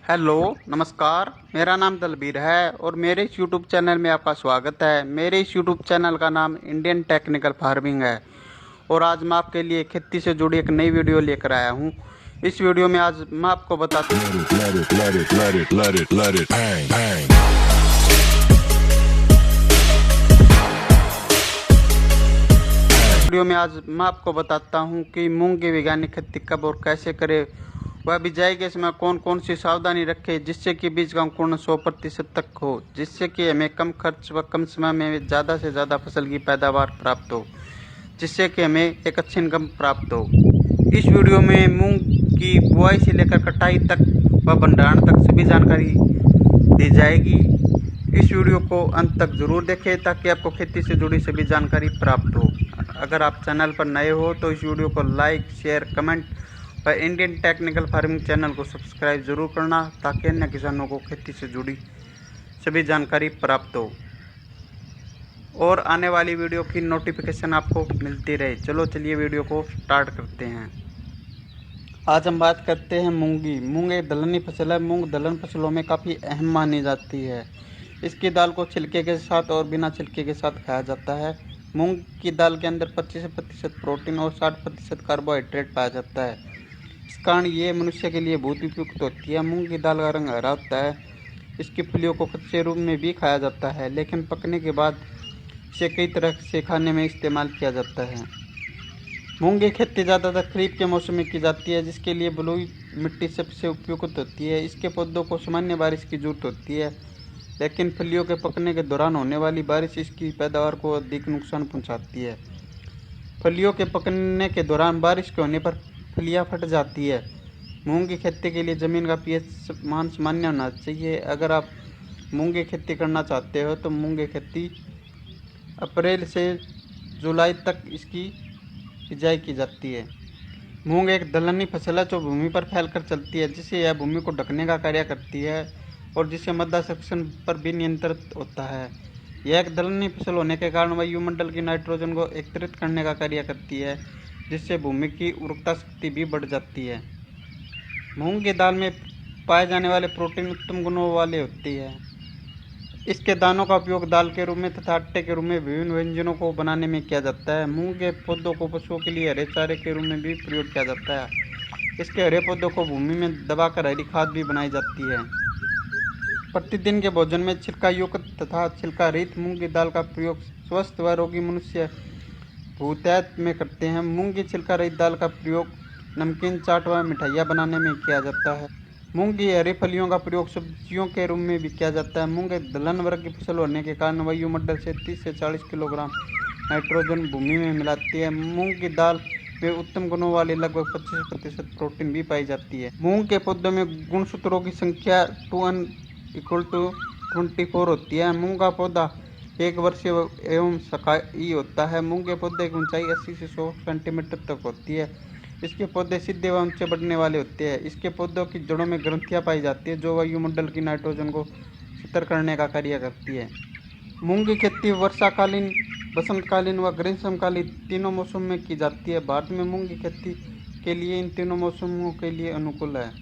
Hello, नमस्कार। मेरा नाम दलबीर है और मेरे इस यूट्यूब चैनल में आपका स्वागत है। मेरे इस यूट्यूब चैनल का नाम इंडियन टेक्निकल फार्मिंग है और आज मैं आपके लिए खेती से जुड़ी एक नई वीडियो लेकर आया हूँ। इस वीडियो में आज मैं आपको बताता हूँ कि मूंग की वैज्ञानिक खेती कब और कैसे करें, वह बिजाई के समय कौन कौन सी सावधानी रखें जिससे कि बीज का अंकुरण 100% तक हो, जिससे कि हमें कम खर्च व कम समय में ज़्यादा से ज़्यादा फसल की पैदावार प्राप्त हो, जिससे कि हमें एक अच्छी इनकम प्राप्त हो। इस वीडियो में मूंग की बुआई से लेकर कटाई तक व भंडारण तक सभी जानकारी दी जाएगी। इस वीडियो को अंत तक जरूर देखें ताकि आपको खेती से जुड़ी सभी जानकारी प्राप्त हो। अगर आप चैनल पर नए हो तो इस वीडियो को लाइक, शेयर, कमेंट व इंडियन टेक्निकल फार्मिंग चैनल को सब्सक्राइब जरूर करना ताकि अन्य किसानों को खेती से जुड़ी सभी जानकारी प्राप्त हो और आने वाली वीडियो की नोटिफिकेशन आपको मिलती रहे। चलिए वीडियो को स्टार्ट करते हैं। आज हम बात करते हैं मूंगी। मूंग एक दलहनी फसल है। मूंग दलहन फसलों में काफ़ी अहम मानी जाती है। इसकी दाल को छिलके के साथ और बिना छिलके के साथ खाया जाता है। मूंग की दाल के अंदर 25% प्रोटीन और 60% कार्बोहाइड्रेट पाया जाता है। इस कारण ये मनुष्य के लिए बहुत उपयुक्त होती है। मूंग की दाल का रंग हरा होता है। इसकी फलियों को कच्चे रूप में भी खाया जाता है, लेकिन पकने के बाद इसे कई तरह से खाने में इस्तेमाल किया जाता है। मूंग की खेती ज़्यादातर खरीफ के मौसम में की जाती है, जिसके लिए बलुई मिट्टी सबसे उपयुक्त होती है। इसके पौधों को सामान्य बारिश की जरूरत होती है, लेकिन फलियों के पकने के दौरान होने वाली बारिश इसकी पैदावार को अधिक नुकसान पहुंचाती है। फलियों के पकने के दौरान बारिश के होने पर फलियां फट जाती है। मूंग की खेती के लिए ज़मीन का पीएच मान सामान्य होना चाहिए। अगर आप मूंग की खेती करना चाहते हो तो मूंग की खेती अप्रैल से जुलाई तक इसकी बिजाई की जाती है। मूंग एक दलहनी फसल है जो भूमि पर फैलकर चलती है, जिससे यह भूमि को ढकने का कार्य करती है और जिससे मध्याकर्षण पर भी नियंत्रित होता है। यह एक दलहनी फसल होने के कारण वायुमंडल की नाइट्रोजन को एकत्रित करने का कार्य करती है, जिससे भूमि की उर्वरता शक्ति भी बढ़ जाती है। मूंग की दाल में पाए जाने वाले प्रोटीन उत्तम गुणों वाले होते हैं। इसके दानों का उपयोग दाल के रूप में तथा आटे के रूप में विभिन्न व्यंजनों को बनाने में किया जाता है। मूंग के पौधों को पशुओं के लिए हरे चारे के रूप में भी प्रयोग किया जाता है। इसके हरे पौधों को भूमि में दबाकर हरी खाद भी बनाई जाती है। प्रतिदिन के भोजन में छिलका युक्त तथा छिलका रहित मूंग की दाल का प्रयोग स्वस्थ व रोगी मनुष्य बहुतायत में करते हैं। मूंग की छिलका रहित दाल का प्रयोग नमकीन, चाट व मिठाइयाँ बनाने में किया जाता है। मूंग की हरी फलियों का प्रयोग सब्जियों के रूप में भी किया जाता है। मूंग एक दलहन वर्ग की फसल होने के कारण वायुमंडल से 30 से 40 किलोग्राम नाइट्रोजन भूमि में मिलाती है। मूंग की दाल में उत्तम गुणों वाली लगभग 25% प्रोटीन भी पाई जाती है। मूंग के पौधों में गुणसूत्रों की संख्या 2n = 24 होती है। मूंग का पौधा एक वर्षीय एवं शाकाहारी होता है। मूंग के पौधे की ऊंचाई 80 से 100 सेंटीमीटर तक होती है। इसके पौधे सीधे व ऊंचे बढ़ने वाले होते हैं। इसके पौधों की जड़ों में ग्रंथियां पाई जाती है जो वायुमंडल की नाइट्रोजन को शीतल करने का कार्य करती है। मूंग की खेती वर्षाकालीन, बसंतकालीन व ग्रीष्मकालीन तीनों मौसम में की जाती है। भारत में मूंग की खेती के लिए इन तीनों मौसमों के लिए अनुकूल है।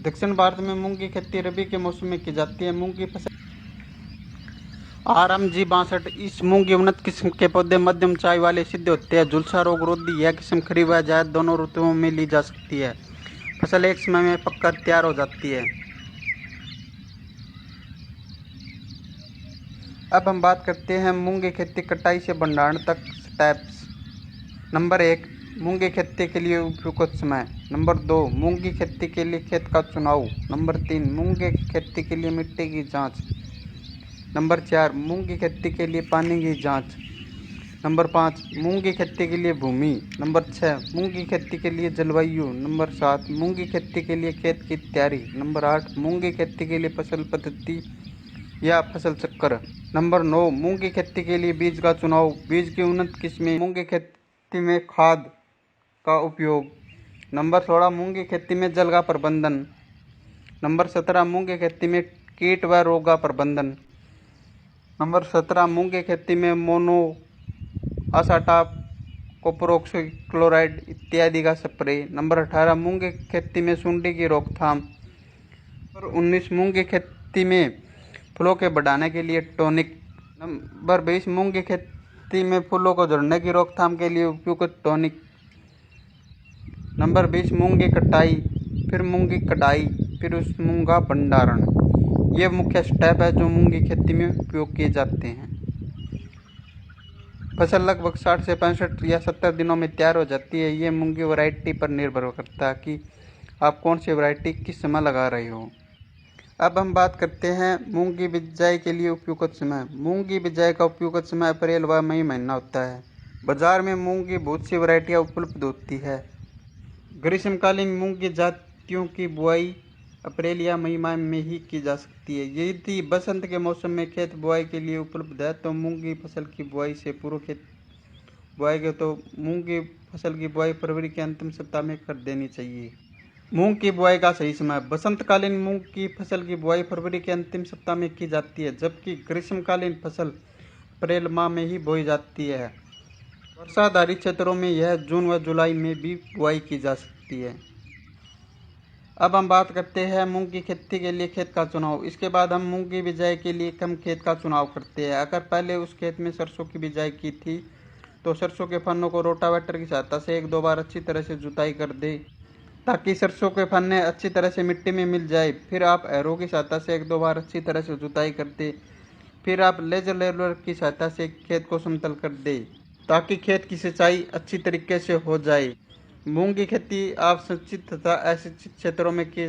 दक्षिण भारत में मूंग की खेती रबी के मौसम में की जाती है। मूंग की फसल RMG 62 इस मूंग की उन्नत किस्म के पौधे मध्यम ऊंचाई वाले सिद्ध होते हैं। झुलसा रोग रोधी यह किस्म खरीफ व जायद दोनों ऋतुओं में ली जा सकती है। फसल एक समय में पककर तैयार हो जाती है। अब हम बात करते हैं मूंग की खेती कटाई से भंडारण तक स्टेप्स। नंबर 1, मूंग की खेती के लिए उपयुक्त समय। नंबर 2, मूंग की खेती के लिए खेत का चुनाव। नंबर 3, मूंग की खेती के लिए मिट्टी की जांच। नंबर 4, मूंग की खेती के लिए पानी की जांच। नंबर 5, मूंग की खेती के लिए भूमि। नंबर 6, मूंग की खेती के लिए जलवायु। नंबर 7, मूंग की खेती के लिए खेत की तैयारी। नंबर 8, मूंग की खेती के लिए फसल पद्धति या फसल चक्र। नंबर 9, मूंग की खेती के लिए बीज का चुनाव। बीज की उन्नत किस्में। मूंग की खेती में खाद का उपयोग। नंबर 16, मूंग की खेती में जल का प्रबंधन। नंबर 17, मूंग की खेती में कीट व रोग का प्रबंधन। नंबर 17, मूंग की खेती में मोनो असाटाप, कॉपर ऑक्सीक्लोराइड इत्यादि का स्प्रे। नंबर 18, मूंग की खेती में सुंडी की रोकथाम। और 19 मूंग की खेती में फूलों के बढ़ाने के लिए टॉनिक। नंबर 20 मूंग की खेती में फूलों को झड़ने की रोकथाम के लिए उपयुक्त टॉनिक। नंबर 20 मूंग की कटाई, फिर मूंग की कटाई, फिर उस मूंग का भंडारण। ये मुख्य स्टेप है जो मूंग की खेती में उपयोग किए जाते हैं। फसल लगभग 60 से 65 या 70 दिनों में तैयार हो जाती है। ये मूंग की वैरायटी पर निर्भर करता है कि आप कौन सी वैरायटी किस समय लगा रहे हो। अब हम बात करते हैं मूंग की बिजाई के लिए उपयुक्त समय। मूंग की बिजाई का उपयुक्त समय अप्रैल व मई महीना होता है। बाजार में मूंग की बहुत सी वैरायटियाँ उपलब्ध होती है। ग्रीष्मकालीन मूंग की जातियों की बुआई अप्रैल या मई माह में ही की जा सकती है। यदि बसंत के मौसम में खेत बुआई के लिए उपलब्ध है तो मूंग की फसल की बुआई से पूर्व खेत बुआएंगे तो मूंग की फसल की बुआई फरवरी के अंतिम सप्ताह में कर देनी चाहिए। मूंग की बुआई का सही समय। बसंतकालीन मूंग की फसल की बुआई फरवरी के अंतिम सप्ताह में की जाती है, जबकि ग्रीष्मकालीन फसल अप्रैल माह में ही बोई जाती है। वर्षाधारित क्षेत्रों में यह जून व जुलाई में भी बुआई की जा सकती है। अब हम बात करते हैं मूंग की खेती के लिए खेत का चुनाव। इसके बाद हम मूंग की बिजाई के लिए कम खेत का चुनाव करते हैं। अगर पहले उस खेत में सरसों की बिजाई की थी तो सरसों के फन्नों को रोटावेटर की सहायता से 1-2 बार अच्छी तरह से जुताई कर दे ताकि सरसों के फन्ने अच्छी तरह से मिट्टी में मिल जाए। फिर आप एरो की सहायता से 1-2 बार अच्छी तरह से जुताई कर दे। फिर आप लेजर लेवलर की सहायता से खेत को समतल कर दे ताकि खेत की सिंचाई अच्छी तरीके से हो जाए। मूंग की खेती आप सिंचित तथा असिंचित क्षेत्रों में की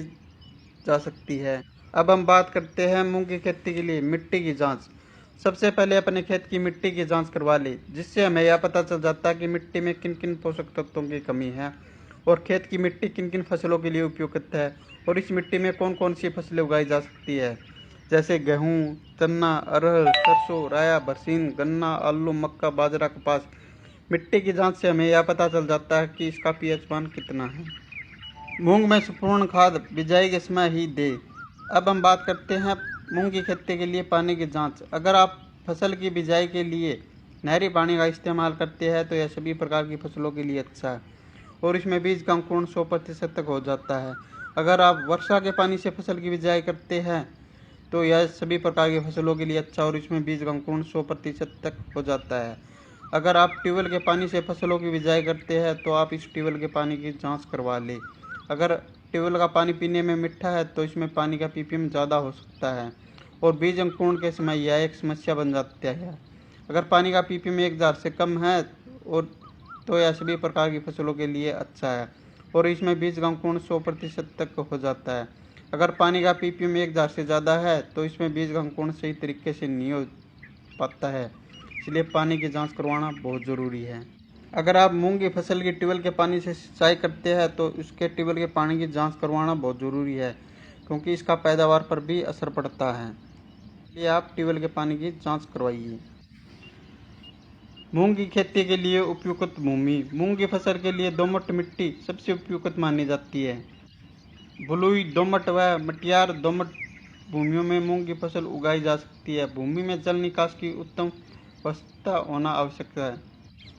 जा सकती है। अब हम बात करते हैं मूंग की खेती के लिए मिट्टी की जांच। सबसे पहले अपने खेत की मिट्टी की जांच करवा ले, जिससे हमें यह पता चल जाता है कि मिट्टी में किन किन पोषक तत्वों की कमी है और खेत की मिट्टी किन किन फसलों के लिए उपयुक्त है और इस मिट्टी में कौन कौन सी फसलें उगाई जा सकती है, जैसे गेहूँ, चना, अरहर, सरसों, राया, बरसीन, गन्ना, आलू, मक्का, बाजरा, कपास। मिट्टी की जांच से हमें यह पता चल जाता है कि इसका पीएच मान कितना है। मूंग में संपूर्ण खाद बिजाई के समय ही दे। अब हम बात करते हैं मूंग की खेती के लिए पानी की जांच। अगर आप फसल की बिजाई के लिए नहरी पानी का इस्तेमाल करते हैं तो यह सभी प्रकार की फसलों के लिए अच्छा है और इसमें बीज का अंकुरण 100% तक हो जाता है। अगर आप वर्षा के पानी से फसल की बिजाई करते हैं तो यह सभी प्रकार की फसलों के लिए अच्छा और इसमें बीज का अंकुरण 100% तक हो जाता है। अगर आप ट्यूबवेल के पानी से फसलों की बिजाई करते हैं तो आप इस ट्यूबवेल के पानी की जांच करवा लें। अगर ट्यूबवेल का पानी पीने में मीठा है तो इसमें पानी का पीपीएम ज़्यादा हो सकता है और बीज अंकुरण के समय यह एक समस्या बन जाती है। अगर पानी का पीपीएम 1000 से कम है और तो यह सभी प्रकार की फसलों के लिए अच्छा है और इसमें बीज का अंकुरण 100% तक हो जाता है। अगर पानी का पीपीएम 1000 से ज़्यादा है तो इसमें बीज का अंकुरण सही तरीके से नहीं हो पाता है, इसलिए पानी की जांच करवाना बहुत ज़रूरी है। अगर आप मूंग की फसल की ट्यूबवेल के पानी से सिंचाई करते हैं तो उसके ट्यूबवेल के पानी की जांच करवाना बहुत ज़रूरी है, क्योंकि इसका पैदावार पर भी असर पड़ता है, इसलिए आप ट्यूबवेल के पानी की जांच करवाइए। मूंग की खेती के लिए उपयुक्त भूमि। मूंग की फसल के लिए दोमट मिट्टी सबसे उपयुक्त मानी जाती है। बलुई, दोमट व मटियार दोमट भूमियों में मूंग की फसल उगाई जा सकती है। भूमि में जल निकास की उत्तम व्यवस्था होना आवश्यक है।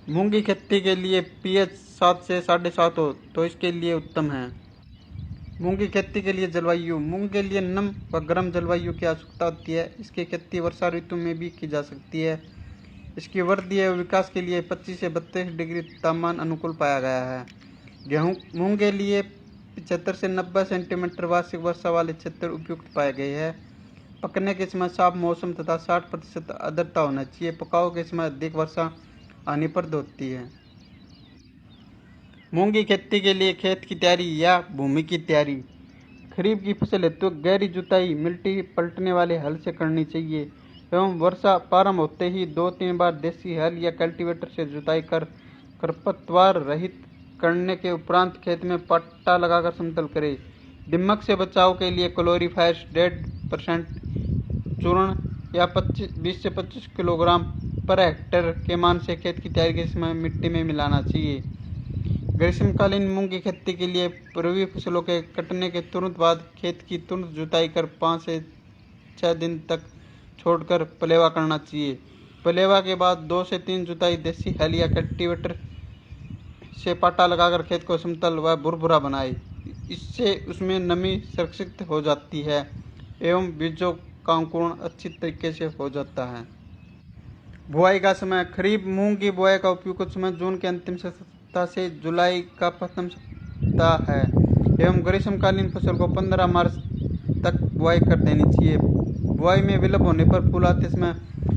मूंग की खेती के लिए पीएच 7 से 7.5 हो तो इसके लिए उत्तम है। मूंग की खेती के लिए जलवायु। मूंग के लिए नम व गर्म जलवायु की आवश्यकता होती है। इसकी खेती वर्षा ऋतु में भी की जा सकती है। इसकी वृद्धि एवं विकास के लिए 25 से 32 डिग्री तापमान अनुकूल पाया गया है। मूंग के लिए 75 से 90 सेंटीमीटर वार्षिक वर्षा वाले क्षेत्र उपयुक्त पाए गए हैं। पकने के समय साफ मौसम तथा 60% आर्द्रता होना चाहिए। पकाव के समय अधिक वर्षा हानिप्रद होती है। मूंग की खेती के लिए खेत की तैयारी या भूमि की तैयारी। खरीफ की फसल हेतु गहरी जुताई मिट्टी पलटने वाले हल से करनी चाहिए एवं वर्षा प्रारंभ होते ही 2-3 बार देसी हल या कल्टीवेटर से जुताई कर खरपतवार रहित करने के उपरांत खेत में पट्टा लगाकर समतल करें। दीमक से बचाव के लिए क्लोरीफायर्स 1.5% चूर्ण या 20 से 25 किलोग्राम पर हेक्टेयर के मान से खेत की तैयारी के समय मिट्टी में मिलाना चाहिए। ग्रीष्मकालीन मूंग की खेती के लिए पूर्वी फसलों के कटने के तुरंत बाद खेत की तुरंत जुताई कर 5 से 6 दिन तक छोड़कर पलेवा करना चाहिए। पलेवा के बाद 2 से 3 जुताई देसी हल या कल्टीवेटर से पाटा लगाकर खेत को समतल व भुरभुरा बनाए। इससे उसमें नमी संरक्षित हो जाती है एवं बीजों का अंकुरण अच्छी तरीके से हो जाता है। बुआई का समय। खरीफ मूंग की बुआई का उपयुक्त समय जून के अंतिम सप्ताह से जुलाई का प्रथम सप्ताह है एवं ग्रीष्मकालीन फसल को 15 मार्च तक बुआई कर देनी चाहिए। बुआई में विलंब होने पर फूल आते समय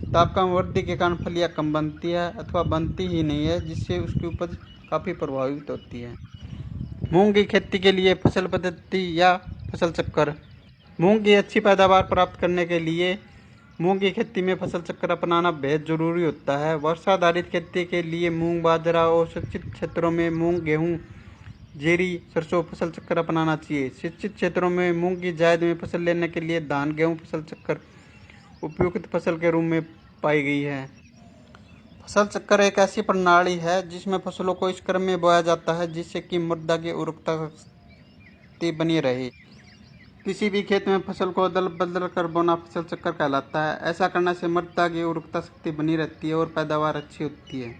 तापमान वृद्धि के कारण फलियां कम बनती है अथवा बनती ही नहीं है, जिससे उसकी उपज काफ़ी प्रभावित होती है। मूंग की खेती के लिए फसल पद्धति या फसल चक्कर। मूंग की अच्छी पैदावार प्राप्त करने के लिए मूंग की खेती में फसल चक्कर अपनाना बेहद जरूरी होता है। वर्षा आधारित खेती के लिए मूंग, बाजरा और सिंचित क्षेत्रों में मूंग, गेहूं, जीरी, सरसों फसल चक्कर अपनाना चाहिए। सिंचित क्षेत्रों में मूंग की जायद में फसल लेने के लिए धान, गेहूं फसल चक्कर उपयुक्त फसल के रूप में पाई गई है। फसल चक्कर एक ऐसी प्रणाली है जिसमें फसलों को इस क्रम में बोया जाता है जिससे कि मृदा की उर्वरता शक्ति बनी रहे। किसी भी खेत में फसल को अदल बदल कर बोना फसल चक्कर कहलाता है। ऐसा करने से मृदा की उर्वरता शक्ति बनी रहती है और पैदावार अच्छी होती है।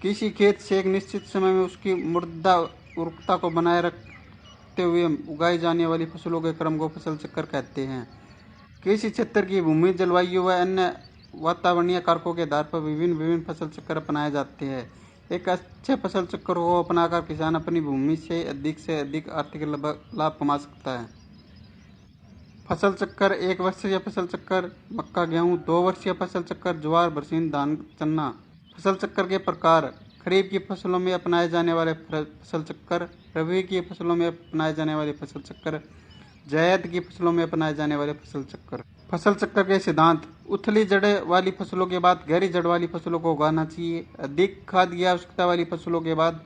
किसी खेत से एक निश्चित समय में उसकी मृदा उर्वरता को बनाए रखते हुए उगाई जाने वाली फसलों के क्रम को फसल चक्कर कहते हैं। किसी क्षेत्र की भूमि, जलवायु व अन्य वातावरणीय कारकों के आधार पर विभिन्न फसल चक्कर अपनाए जाते हैं। एक अच्छे फसल चक्र को अपनाकर किसान अपनी भूमि से अधिक आर्थिक लाभ कमा सकता है। फसल चक्कर। 1 वर्षीय फसल चक्कर मक्का, गेहूँ। 2 वर्षीय फसल चक्कर ज्वार, बरसीन, धान, चना। फसल चक्कर के प्रकार। खरीफ की फसलों में अपनाए जाने वाले फसल चक्कर, रबी की फसलों में अपनाए जाने वाले फसल चक्कर, जायद की फसलों में अपनाए जाने वाले फसल चक्कर। फसल चक्कर के सिद्धांत। उथली जड़ वाली फसलों के बाद गहरी जड़ वाली फसलों को उगाना चाहिए। अधिक खाद की आवश्यकता वाली फसलों के बाद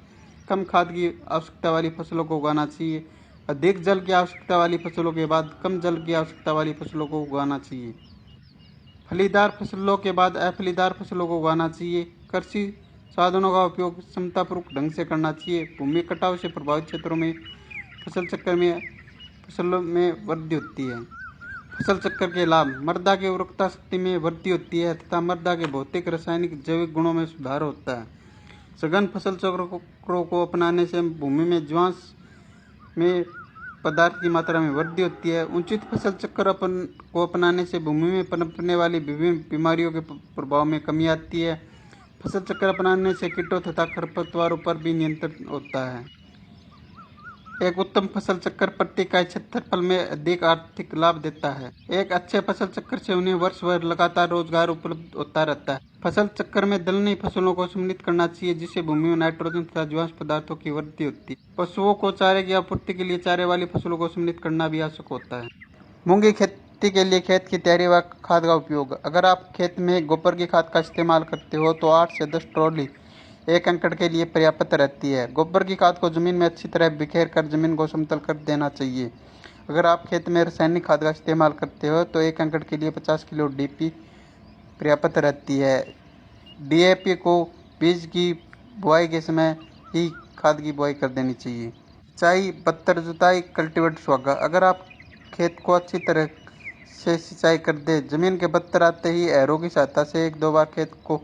कम खाद की आवश्यकता वाली फसलों को उगाना चाहिए। अधिक जल की आवश्यकता वाली फसलों के बाद कम जल की आवश्यकता वाली फसलों को उगाना चाहिए। फलीदार फसलों के बाद अफलीदार फसलों को उगाना चाहिए। कृषि साधनों का उपयोग समतापूर्वक ढंग से करना चाहिए। भूमि कटाव से प्रभावित क्षेत्रों में फसल चक्कर में फसलों में वृद्धि होती है। फसल चक्कर के लाभ। मृदा की उर्वरता शक्ति में वृद्धि होती है तथा मृदा के भौतिक, रासायनिक, जैविक गुणों में सुधार होता है। सघन फसल चक्रों को अपनाने से भूमि में जीवांश में पदार्थ की मात्रा में वृद्धि होती है। उचित फसल चक्र को अपनाने से भूमि में पनपने वाली विभिन्न बीमारियों के प्रभाव में कमी आती है। फसल चक्र अपनाने से कीटों तथा खरपतवारों पर भी नियंत्रण होता है। एक उत्तम फसल चक्र प्रति इकाई क्षेत्रफल में अधिक आर्थिक लाभ देता है। एक अच्छे फसल चक्र से उन्हें वर्ष भर लगातार रोजगार उपलब्ध होता रहता है। फसल चक्र में दलहनी फसलों को सम्मिलित करना चाहिए जिससे भूमि में नाइट्रोजन तथा जीवांश पदार्थों की वृद्धि होती है। पशुओं को चारे की आपूर्ति के लिए चारे वाली फसलों को सम्मिलित करना भी आवश्यक होता है। मूंग की खेती के लिए खेत की तैयारी व खाद का उपयोग। अगर आप खेत में गोबर की खाद का इस्तेमाल करते हो तो 8 से 10 ट्रॉली 1 एकड़ के लिए पर्याप्त रहती है। गोबर की खाद को जमीन में अच्छी तरह बिखेर कर जमीन को समतल कर देना चाहिए। अगर आप खेत में रासायनिक खाद का इस्तेमाल करते हो तो 1 एकड़ के लिए 50 किलो DAP पर्याप्त रहती है। DAP को बीज की बुआई के समय ही खाद की बुआई कर देनी चाहिए। सिंचाई, बत्तर जुताई, कल्टीवेटर सुहागा। अगर आप खेत को अच्छी तरह से सिंचाई कर दे, जमीन के बत्तर आते ही एरो की सहायता से 1-2 बार खेत को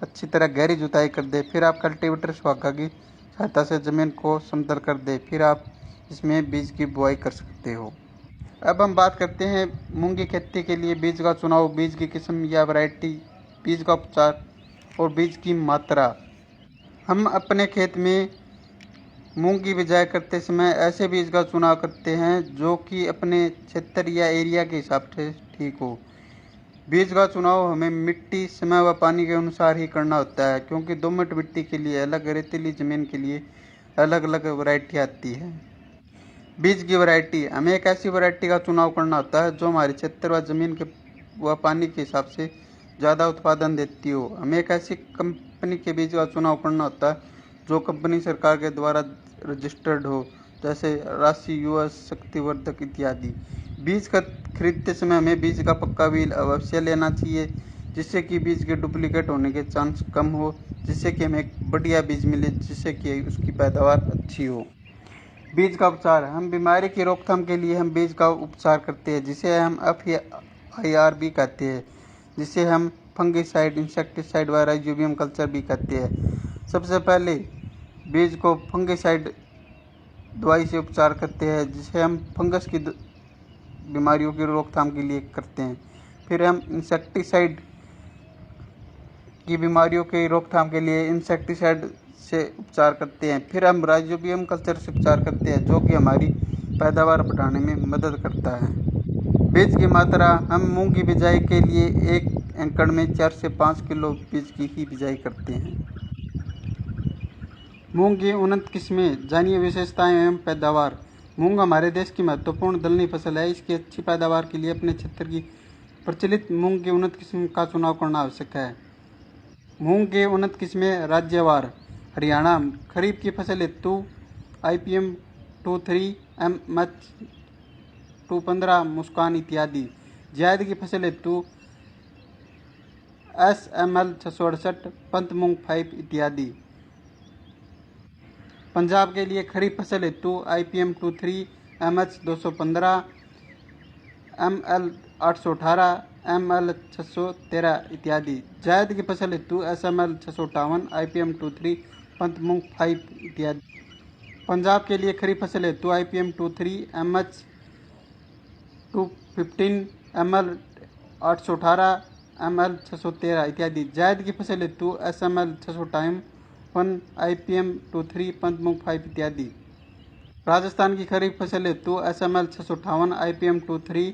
अच्छी तरह गहरी जुताई कर दे, फिर आप कल्टीवेटर सुहागा की सहायता से जमीन को समतल कर दे, फिर आप इसमें बीज की बुआई कर सकते हो। अब हम बात करते हैं मूंग की खेती के लिए बीज का चुनाव, बीज की किस्म या वैरायटी, बीज का उपचार और बीज की मात्रा। हम अपने खेत में मूंग की बिजाई करते समय ऐसे बीज का चुनाव करते हैं जो कि अपने क्षेत्र या एरिया के हिसाब से ठीक हो। बीज का चुनाव हमें मिट्टी, समय व पानी के अनुसार ही करना होता है क्योंकि दोमट मिट्टी के लिए अलग, रेतीली ज़मीन के लिए अलग अलग वैरायटी आती है। बीज की वैरायटी। हमें एक ऐसी वैरायटी का चुनाव करना होता है जो हमारे क्षेत्र व ज़मीन के व पानी के हिसाब से ज़्यादा उत्पादन देती हो। हमें एक ऐसी कंपनी के बीज का चुनाव करना होता है जो कंपनी सरकार के द्वारा रजिस्टर्ड हो, जैसे राशि, US, शक्तिवर्धक इत्यादि। बीज का खरीदते समय हमें बीज का पक्का बिल अवश्य लेना चाहिए जिससे कि बीज के डुप्लीकेट होने के चांस कम हो, जिससे कि हमें एक बढ़िया बीज मिले, जिससे कि उसकी पैदावार अच्छी हो। बीज का उपचार। हम बीमारी की रोकथाम के लिए हम बीज का उपचार करते हैं जिसे हम FIR भी कहते हैं, जिसे हम फंगिसाइड, इंसेक्टिसाइड व राइजोबियम कल्चर भी कहते हैं। सबसे पहले बीज को फंगिसाइड दवाई से उपचार करते हैं, जिसे हम फंगस की बीमारियों की रोकथाम के लिए करते हैं। फिर हम इंसेक्टिसाइड की बीमारियों की रोकथाम के लिए इंसेक्टिसाइड से उपचार करते हैं। फिर हम राइजोबियम कल्चर से उपचार करते हैं, जो कि हमारी पैदावार बढ़ाने में मदद करता है। बीज की मात्रा, हम मूंग की बिजाई के लिए 1 एकड़ में 4 से 5 किलो बीज की ही बिजाई करते हैं। मूंग की उन्नत किस्में, जानिए विशेषताएं एवं पैदावार। मूंग हमारे देश की महत्वपूर्ण दलहनी फसल है। इसकी अच्छी पैदावार के लिए अपने क्षेत्र की प्रचलित मूंग की उन्नत किस्म का चुनाव करना आवश्यक है। मूंग के उन्नत किस्में राज्यवार। हरियाणा, खरीफ की फसल हेतु IPM 23, MH 215, मुस्कान इत्यादि। जायद की फसल हेतु SML 668, पंत मूंग 5 इत्यादि। पंजाब के लिए खरीफ फसल हेतु IPM 23, MH 215, ML 818, ML 613 इत्यादि। जायद की फसल हेतु SML 658, IPM 23, पंत मूंग 5 इत्यादि। पंजाब के लिए खरीफ फसल हेतु IPM 23, MH 215, ML 818, ML 613 इत्यादि। जायद की फसल हेतु SML 658, IPM 23, पंत मूंग 5 इत्यादि। राजस्थान की खरीफ फसल हेतु SML 658, IPM 23,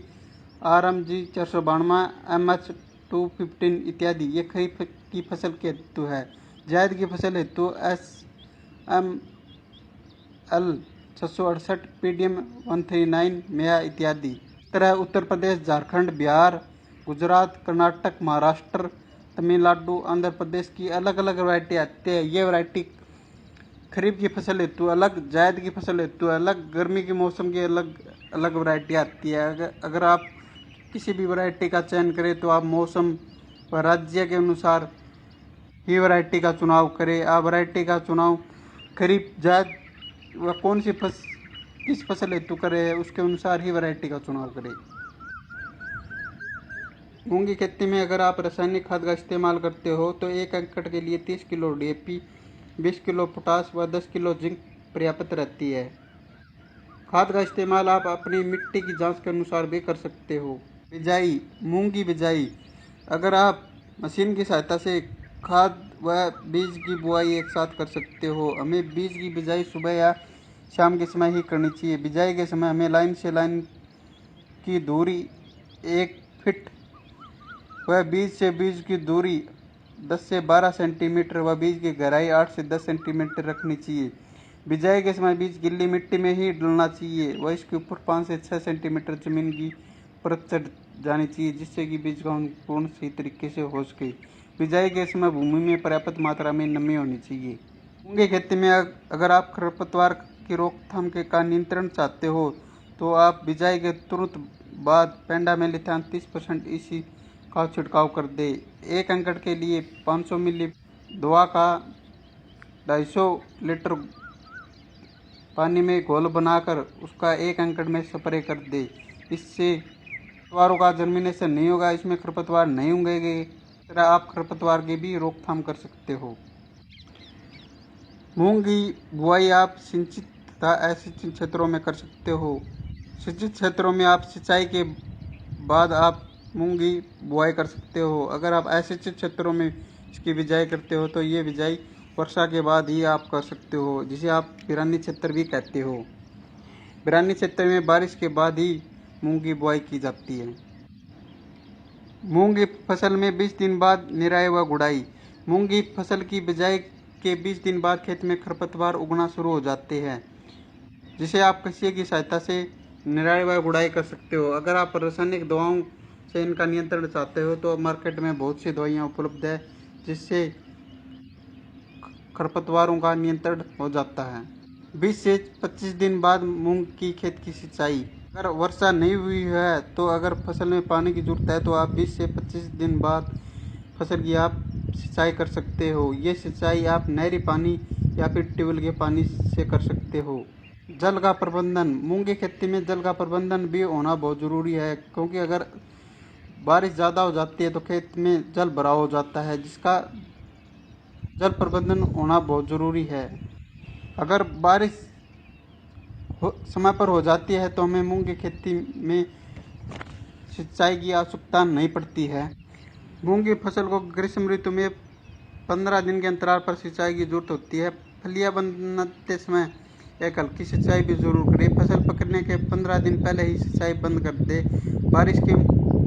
RMG 492, MH 215 इत्यादि। ये खरीफ की फसल के हेतु है। जायद की फसल हेतु SML 668, PDM 139, मेया इत्यादि। इस तरह उत्तर प्रदेश, झारखंड, बिहार, गुजरात, कर्नाटक, महाराष्ट्र, तमिलनाडु, आंध्र प्रदेश की अलग अलग वैरायटी आती है। ये वैरायटी खरीफ की फसल हेतु अलग, जायद की फसल हेतु अलग, गर्मी के मौसम की अलग अलग वैरायटी आती है। अगर आप किसी भी वैरायटी का चयन करें तो आप मौसम व राज्य के अनुसार ही वैरायटी का चुनाव करें। आप वैरायटी का चुनाव खरीफ, जायद व किस फसल हेतु करें, उसके अनुसार ही वैरायटी का चुनाव करें। मूंग की खेती में अगर आप रासायनिक खाद का इस्तेमाल करते हो तो 1 एकड़ के लिए 30 किलो DAP, 20 किलो पोटास व 10 किलो जिंक पर्याप्त रहती है। खाद का इस्तेमाल आप अपनी मिट्टी की जांच के अनुसार भी कर सकते हो। बिजाई, मूंग की बिजाई, अगर आप मशीन की सहायता से खाद व बीज की बुआई एक साथ कर सकते हो। हमें बीज की बिजाई सुबह या शाम के समय ही करनी चाहिए। बिजाई के समय हमें लाइन से लाइन की दूरी 1 फीट व बीज से बीज की दूरी 10 से 12 सेंटीमीटर व बीज की गहराई 8 से 10 सेंटीमीटर रखनी चाहिए। बिजाई के समय बीज गिल्ली मिट्टी में ही डलना चाहिए व इसके ऊपर 5 से 6 सेंटीमीटर जमीन की परत चढ़ जानी चाहिए, जिससे कि बीज का अंकुरण सही तरीके से हो सके। बिजाई के समय भूमि में पर्याप्त मात्रा में नमी होनी चाहिए। मूंग की खेती में अगर आप खरपतवार की रोकथाम का नियंत्रण चाहते हो तो आप बिजाई के तुरंत बाद पेंडामेलिथान 30% EC का छिड़काव कर दे। 1 एकड़ के लिए 500 मिली दवा का 250 लीटर पानी में घोल बनाकर उसका 1 एकड़ में स्प्रे कर दे। इससे खरपतवारों का जर्मिनेशन नहीं होगा, इसमें खरपतवार नहीं उगेंगे। इस तरह आप खरपतवार की भी रोकथाम कर सकते हो। मूंग की बुआई आप सिंचित तथा असिंचित क्षेत्रों में कर सकते हो। सिंचित क्षेत्रों में आप सिंचाई के बाद आप मूंग की बुआई कर सकते हो। अगर आप असिंचित क्षेत्रों में इसकी बिजाई करते हो तो ये बिजाई वर्षा के बाद ही आप कर सकते हो, जिसे आप बिरानी क्षेत्र भी कहते हो। बिरानी क्षेत्र में बारिश के बाद ही मूंग की बुआई की जाती है। मूंग की फसल में 20 दिन बाद निराई व गुड़ाई। मूंग की फसल की बिजाई के 20 दिन बाद खेत में खरपतवार उगना शुरू हो जाते हैं, जिसे आप कसिये की सहायता से निराई व गुड़ाई कर सकते हो। अगर आप रासायनिक दवाओं से इनका नियंत्रण चाहते हो तो मार्केट में बहुत सी दवाइयाँ उपलब्ध है, जिससे खरपतवारों का नियंत्रण हो जाता है। 20 से 25 दिन बाद मूंग की खेत की सिंचाई। अगर वर्षा नहीं हुई है तो अगर फसल में पानी की जरूरत है तो आप 20 से 25 दिन बाद फसल की आप सिंचाई कर सकते हो। ये सिंचाई आप नहरी पानी या फिर ट्यूबवेल के पानी से कर सकते हो। जल का प्रबंधन, मूंग की खेती में जल का प्रबंधन भी होना बहुत ज़रूरी है, क्योंकि अगर बारिश ज़्यादा हो जाती है तो खेत में जल भराव हो जाता है, जिसका जल प्रबंधन होना बहुत ज़रूरी है। अगर बारिश समय पर हो जाती है तो हमें मूंग की खेती में सिंचाई की आवश्यकता नहीं पड़ती है। मूंग की फसल को ग्रीष्म ऋतु में 15 दिन के अंतराल पर सिंचाई की जरूरत होती है। फलियां बनते समय एक हल्की सिंचाई भी जरूर करें। फसल पकने के 15 दिन पहले ही सिंचाई बंद कर दे। बारिश के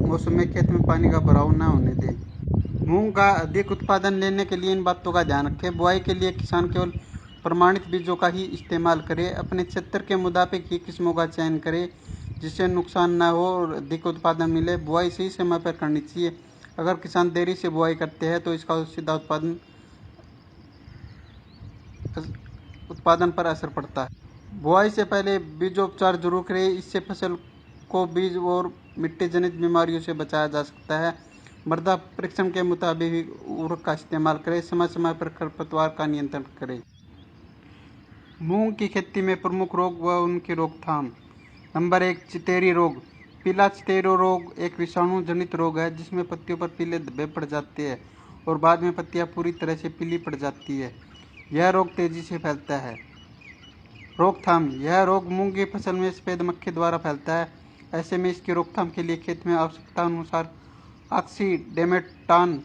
मौसम में खेत में पानी का भराव न होने दें। मूंग का अधिक उत्पादन लेने के लिए इन बातों का ध्यान रखें। बुआई के लिए किसान केवल प्रमाणित बीजों का ही इस्तेमाल करें। अपने क्षेत्र के मुताबिक ही किस्मों का चयन करें जिससे नुकसान न हो और अधिक उत्पादन मिले। बुआई सही समय पर करनी चाहिए। अगर किसान देरी से बुआई करते हैं तो इसका सीधा उत्पादन पर असर पड़ता है। बुआई से पहले बीजोपचार जरूर करें। इससे फसल को बीज और मिट्टी जनित बीमारियों से बचाया जा सकता है। मृदा परीक्षण के मुताबिक उर्वरक का इस्तेमाल करें। समय समय पर खरपतवार का नियंत्रण करें। मूंग की खेती में प्रमुख रोग व उनकी रोकथाम। नंबर 1, चितेरी रोग। पीला चितेरी रोग एक विषाणु जनित रोग है जिसमें पत्तियों पर पीले धब्बे पड़ जाते हैं और बाद में पत्तियां पूरी तरह से पीली पड़ जाती है। यह रोग तेजी से फैलता है। रोकथाम। यह रोग मूंग की फसल में सफेद मक्खी द्वारा फैलता है। ऐसे में इसकी रोकथाम के लिए खेत में आवश्यकता अनुसार ऑक्सीडेमेटान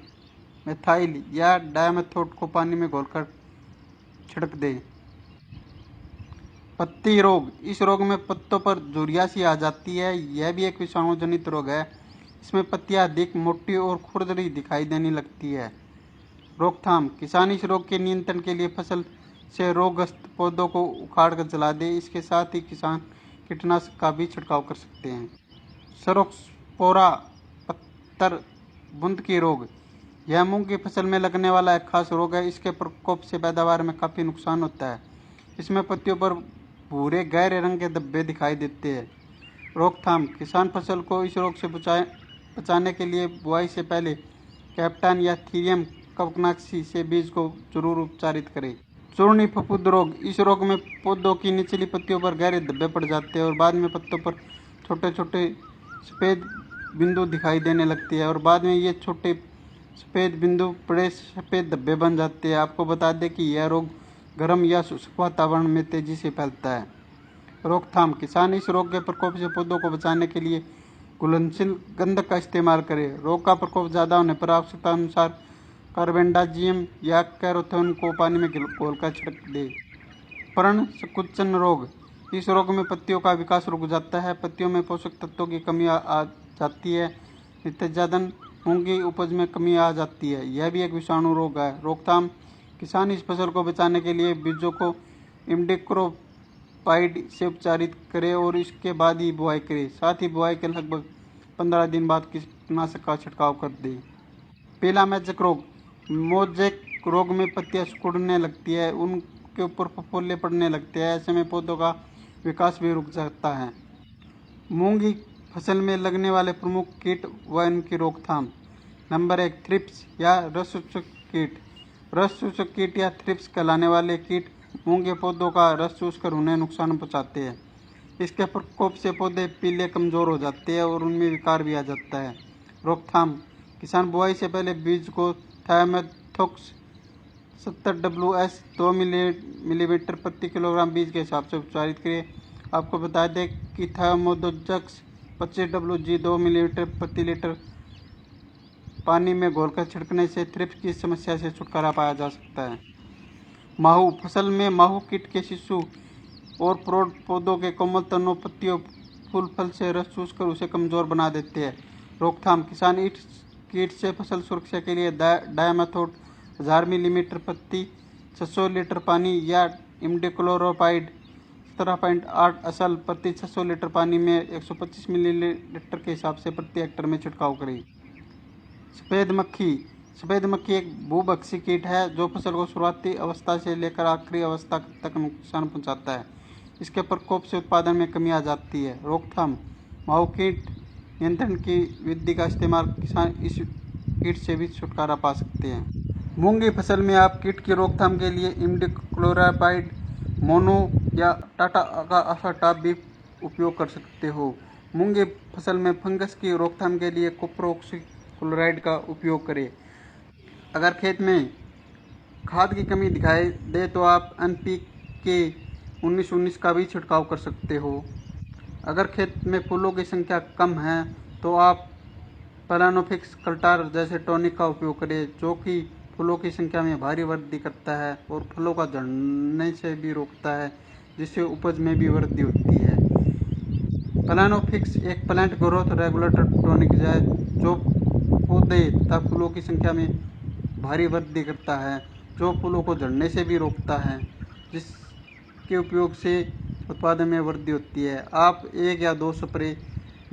मिथाइल या डायमेथोड को पानी में घोलकर छिड़क दें। पत्ती रोग। इस रोग में पत्तों पर झुर्रियाँ सी आ जाती है। यह भी एक विषाणु जनित रोग है। इसमें पत्तियां अधिक मोटी और खुरदरी दिखाई देने लगती है। रोकथाम। किसान इस रोग के नियंत्रण के लिए फसल से रोगग्रस्त पौधों को उखाड़ कर जला दे। इसके साथ ही किसान कीटनाशक का भी छिड़काव कर सकते हैं। सरोक्सपोरा पत्तर बूंद की रोग। यह मूंग की फसल में लगने वाला एक खास रोग है। इसके प्रकोप से पैदावार में काफ़ी नुकसान होता है। इसमें पत्तियों पर भूरे गहरे रंग के धब्बे दिखाई देते हैं। रोकथाम। किसान फसल को इस रोग से बचाने के लिए बुआई से पहले कैप्टन या थीरियम कवकनाशी से बीज को जरूर उपचारित करें। चूर्णी फफूंद रोग। इस रोग में पौधों की निचली पत्तियों पर गहरे धब्बे पड़ जाते हैं और बाद में पत्तों पर छोटे छोटे सफ़ेद बिंदु दिखाई देने लगती है और बाद में ये छोटे सफ़ेद बिंदु बड़े सफ़ेद धब्बे बन जाते हैं। आपको बता दें कि यह रोग गर्म या शुष्क वातावरण में तेजी से फैलता है। रोकथाम। किसान इस रोग के प्रकोप से पौधों को बचाने के लिए घुलनशील गंधक का इस्तेमाल करें। रोग का प्रकोप ज़्यादा होने पर आवश्यकता अनुसार कार्बेंडाजियम या कैरोथेन को पानी में घोलकर छिड़क दें। पर्ण संकुचन रोग। इस रोग में पत्तियों का विकास रुक जाता है। पत्तियों में पोषक तत्वों की कमी आ जाती है। नित्यजातन मूंग की उपज में कमी आ जाती है। यह भी एक विषाणु रोग है। रोकथाम। किसान इस फसल को बचाने के लिए बीजों को इमिडाक्लोप्रिड से उपचारित करें और इसके बाद ही बुआई करें। साथ ही बुआई के लगभग 15 दिन बाद कीटनाशक का छिड़काव कर दें। पीला मैजक रोग। मोजेक रोग में पत्तियां सिकुड़ने लगती है, उनके ऊपर फफोले पड़ने लगते हैं। ऐसे में पौधों का विकास भी रुक जाता है। मूंग की फसल में लगने वाले प्रमुख कीट व इनकी रोकथाम। नंबर 1, थ्रिप्स या रस चूसक कीट। रस चूसक कीट या थ्रिप्स कहलाने वाले कीट मूंग के पौधों का रस चूसकर उन्हें नुकसान पहुंचाते हैं। इसके प्रकोप से पौधे पीले कमज़ोर हो जाते हैं और उनमें विकार भी आ जाता है। रोकथाम। किसान बुआई से पहले बीज को थायोमेथोक्स 70 WS 2 मिलीमीटर प्रति किलोग्राम बीज के हिसाब से उपचारित करें। आपको बता दें कि थायोमेथोक्स 25 WG 2 मिलीमीटर प्रति लीटर पानी में घोलकर छिड़कने से थ्रिप्स की समस्या से छुटकारा पाया जा सकता है। माहू। फसल में माहू कीट के शिशु और प्रौढ़ पौधों के कोमल तनों, पत्तियों, फूल फल से रस चूसकर उसे कमज़ोर बना देते हैं। रोकथाम। किसान इस कीट से फसल सुरक्षा के लिए डायमेथोड 1000 मिलीमीटर प्रति 600 लीटर पानी या इमिडाक्लोप्रिड 17.8 असल प्रति 600 लीटर पानी में 125 मिलीलीटर के हिसाब से प्रति हेक्टेयर में छिड़काव करें। सफ़ेद मक्खी। सफ़ेद मक्खी एक भूभक्षी कीट है जो फसल को शुरुआती अवस्था से लेकर आखिरी अवस्था तक नुकसान पहुंचाता है। इसके प्रकोप से उत्पादन में कमी आ जाती है। रोकथाम। माहू कीट नियंत्रण की विधि का इस्तेमाल किसान इस कीट से भी छुटकारा पा सकते हैं। मूंग की फसल में आप कीट की रोकथाम के लिए इमिडाक्लोप्रिड मोनो या टाटा का असाटाप भी उपयोग कर सकते हो। मूंग की फसल में फंगस की रोकथाम के लिए कॉपर ऑक्सीक्लोराइड का उपयोग करें। अगर खेत में खाद की कमी दिखाई दे तो आप NPK 19-19 का भी छिड़काव कर सकते हो। अगर खेत में फूलों की संख्या कम है तो आप प्लानोफिक्स कल्टार जैसे टॉनिक का उपयोग करें, जो कि फूलों की संख्या में भारी वृद्धि करता है और फूलों का झड़ने से भी रोकता है, जिससे उपज में भी वृद्धि होती है। प्लानोफिक्स एक प्लांट ग्रोथ रेगुलेटर टॉनिक है जो पौधे तथा फूलों की संख्या में भारी वृद्धि करता है, जो फूलों को झड़ने से भी रोकता है, जिसके उपयोग से उत्पादन में वृद्धि होती है। आप 1 या 2 स्प्रे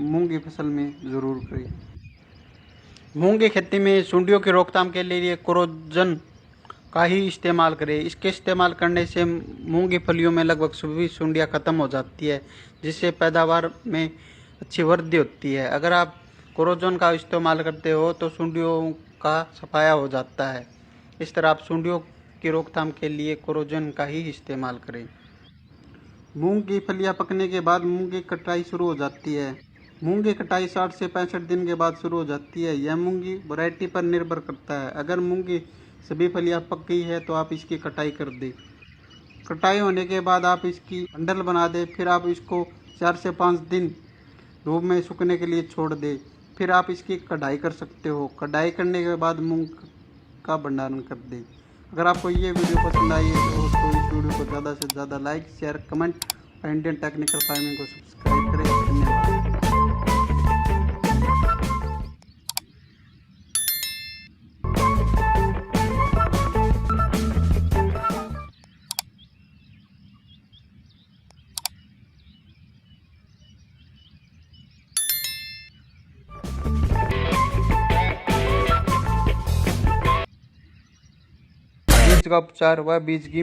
मूंग की फसल में ज़रूर करें। मूंग की खेती में सुंडियों की रोकथाम के लिए कोरोजन का ही इस्तेमाल करें। इसके इस्तेमाल करने से मूंग की फलियों में लगभग सभी सुंडियां खत्म हो जाती है, जिससे पैदावार में अच्छी वृद्धि होती है। अगर आप कोरोजन का इस्तेमाल करते हो तो सुंडियों का सफाया हो जाता है। इस तरह आप सुंडियों की रोकथाम के लिए कोरोजन का ही इस्तेमाल करें। मूंग की फलियां पकने के बाद मूंग की कटाई शुरू हो जाती है। मूंग की कटाई 60 से 65 दिन के बाद शुरू हो जाती है। यह मूंग की वैरायटी पर निर्भर करता है। अगर मूंग की सभी फलियां पक गई है तो आप इसकी कटाई कर दें। कटाई होने के बाद आप इसकी बंडल बना दें। फिर आप इसको 4 से 5 दिन धूप में सूखने के लिए छोड़ दें। फिर आप इसकी कढ़ाई कर सकते हो। कढ़ाई करने के बाद मूंग का भंडारण कर दें। अगर आपको ये वीडियो पसंद आई है तो इस वीडियो को ज़्यादा से ज़्यादा लाइक, शेयर, कमेंट और इंडियन टेक्निकल फार्मिंग को सब्सक्राइब करें। धन्यवाद। बीज का उपचार व बीज की